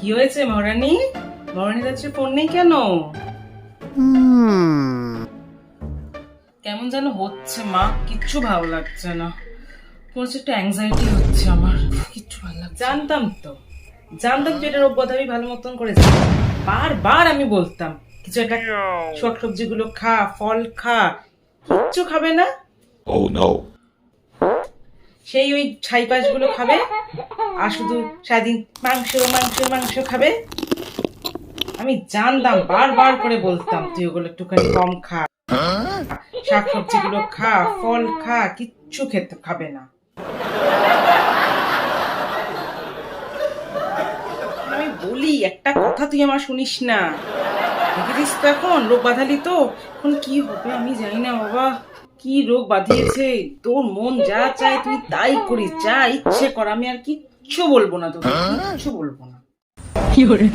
কি হয়েছে মহারানী? মহারানীর কাছে ফোন নেই কেন? কেমন যেন হচ্ছে মা, কিচ্ছু ভালো লাগছে না। মনে হচ্ছে একটু অ্যাংজাইটি হচ্ছে আমার, কিচ্ছু ভালো লাগছে। জানতাম যে এটা রোগ আমি ভালো মতন করে জানতাম। বারবার আমি বলতাম কিছু একটা শাক সবজিগুলো খা, ফল খা, কিচ্ছু খাবে না। Oh no. সেই ওই ছাই পাশ গুলো খাবে আর শুধু সারাদিন মাংস মাংস মাংস খাবে। আমি জানতাম, বারবার করে বলতাম তুই ওগুলো একটুখানি কম খা, শাক সবজি গুলো খা, ফল খা, কিচ্ছু খেতে খাবে না। আমি বলি একটা কথা তুই আমার শুনিস না। দেখেছিস তো এখন রোগ বাঁধালি তো, এখন কি হবে আমি জানি না বাবা। কি রোগ বাঁধিয়েছে, তোর মন যা চায় তুই তাই করিস, যা ইচ্ছে কর, আমি আর কিচ্ছু বলবো না তোকে, কিচ্ছু বলবো না। কি হরে